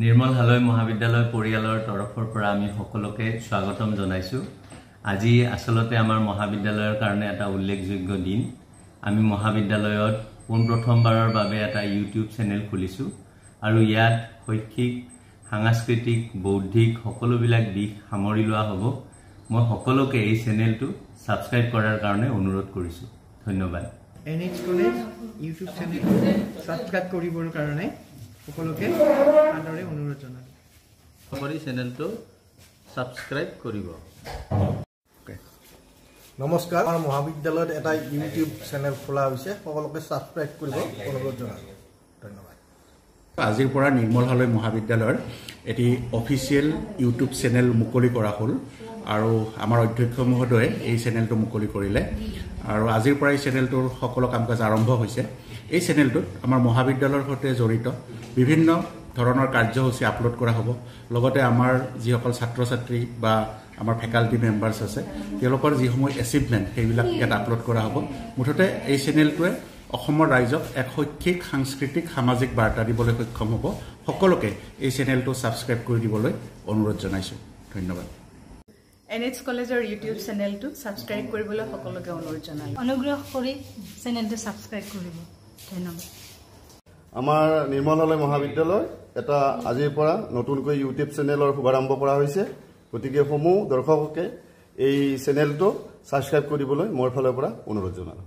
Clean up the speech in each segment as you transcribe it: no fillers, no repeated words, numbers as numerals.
নিৰ্মল হালৈ মহাবিদ্যালয় পৰিয়ালৰ তৰফৰ পৰা আমি সকলোকে স্বাগতম জনাইছো। আজি আসলতে আমাৰ মহাবিদ্যালয়ৰ কাৰণে এটা উল্লেখযোগ্য দিন। আমি মহাবিদ্যালয়ত প্ৰথমবাৰৰ বাবে এটা ইউটিউব চেনেল খুলিছো আৰু ইয়াত শৈক্ষিক, সাংস্কৃতিক, বৌদ্ধিক সকলোবিলাক দিশ সামৰি লোৱা হ'ব। মই সকলোকে এই চেনেলটো সাবস্ক্ৰাইব কৰাৰ কাৰণে অনুৰোধ কৰিছো। ধন্যবাদ। NH college YouTube channel subscribe কৰিবৰ কাৰণে সকলোকে আদৰে অনুৰোধ জনালো। সকলোৱে চেনেলটো সাবস্ক্ৰাইব কৰিব। নমস্কাৰ, আমাৰ মহাবিদ্যালয়ত এটা ইউটিউব চেনেল খোলা হৈছে, সকলোকে সাবস্ক্ৰাইব কৰিব অনুৰোধ জনালো। ধন্যবাদ। আজিৰ পৰা নিৰ্মল হালৈ মহাবিদ্যালয়ৰ এটি অফিচিয়েল ইউটিউব চেনেল মুকলি কৰা হ'ল আৰু আমাৰ অধ্যক্ষ মহোদয়ে এই চেনেলটো মুকলি কৰিলে আৰু আজিৰ পৰা এই চেনেলটোৰ সকলো কাম কাজ আৰম্ভ হৈছে। এই চেনেলটোত আমাৰ মহাবিদ্যালয়ৰ সৈতে জড়িত বিভিন্ন ধৰণৰ কাৰ্যসূচী আপলোড কৰা হ'ব। লগতে আমাৰ যিসকল ছাত্ৰ ছাত্ৰী বা আমাৰ ফেকাল্টি মেম্বাৰ্ছ আছে তেওঁলোকৰ যিসমূহ এচিভমেণ্ট সেইবিলাক ইয়াত আপলোড কৰা হ'ব। মুঠতে এই চেনেলটোৱে অসমৰ ৰাইজক এক শৈক্ষিক, সাংস্কৃতিক, সামাজিক বাৰ্তা দিবলৈ সক্ষম হ'ব। সকলোকে এই চেনেলটো ছাবস্ক্ৰাইব কৰি দিবলৈ অনুৰোধ জনাইছোঁ। ধন্যবাদ। NH কলেজৰ ইউটিউব চেনেলটো সাবস্ক্ৰাইব কৰিবলৈ সকলোকে অনুৰোধ জনালো। অনুগ্ৰহ কৰি চেনেলটো সাবস্ক্ৰাইব কৰিব। ধন্যবাদ। আমাৰ নিৰ্মল হালৈ মহাবিদ্যালয় এটা আজিৰ পৰা নতুনকৈ ইউটিউব চেনেলৰ শুভাৰম্ভ কৰা হৈছে। গতিকে সমূহ দৰ্শককে এই চেনেলটো সাবস্ক্ৰাইব কৰিবলৈ মোৰ ফালৰ পৰা অনুৰোধ জনালো।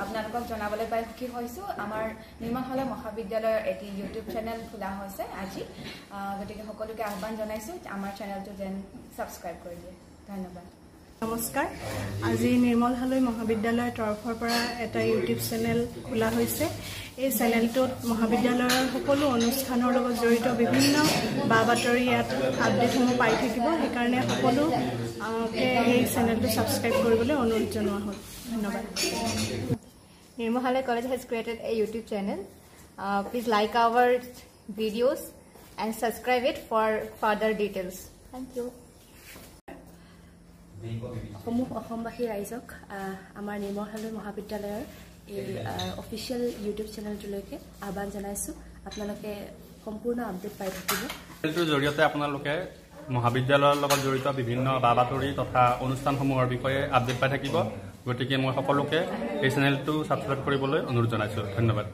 আপোনালোকক জনাবলৈ পাই সুখী হৈছোঁ। আমাৰ নিৰ্মল হালৈ মহাবিদ্যালয়ৰ এটি ইউটিউব চেনেল খোলা হৈছে আজি। গতিকে সকলোকে আহ্বান জনাইছোঁ আমাৰ চেনেলটো যেন সাবস্ক্ৰাইব কৰি দিয়ে। ধন্যবাদ। নমস্কাৰ, আজি নিৰ্মল হালৈ মহাবিদ্যালয়ৰ তৰফৰ পৰা এটা ইউটিউব চেনেল খোলা হৈছে। এই চেনেলটোত মহাবিদ্যালয়ৰ সকলো অনুষ্ঠানৰ লগত জড়িত বিভিন্ন বা বাতৰি ইয়াত আপডেটসমূহ পাই থাকিব। সেইকাৰণে সকলোকে এই চেনেলটো সাবস্ক্ৰাইব কৰিবলৈ অনুৰোধ জনোৱা হ'ল। ধন্যবাদ। Nirmal Halay College has created a YouTube channel. Please like our videos and subscribe it for further details. Thank you. সমূহ অসমবাসী ৰাইজক আমাৰ নিৰ্মল হালৈ মহাবিদ্যালয়ৰ এই অফিচিয়েল ইউটিউব চেনেলটোলৈকে আহ্বান জনাইছোঁ। আপোনালোকে সম্পূৰ্ণ আপডেট পাই থাকিব। চেনেলটোৰ জৰিয়তে আপোনালোকে মহাবিদ্যালয়ৰ লগত জড়িত বিভিন্ন বা বাতৰি তথা অনুষ্ঠানসমূহৰ বিষয়ে আপডেট পাই থাকিব। গতিকে মই সকলোকে এই চেনেলটো সাবস্ক্ৰাইব কৰিবলৈ অনুৰোধ জনাইছোঁ। ধন্যবাদ।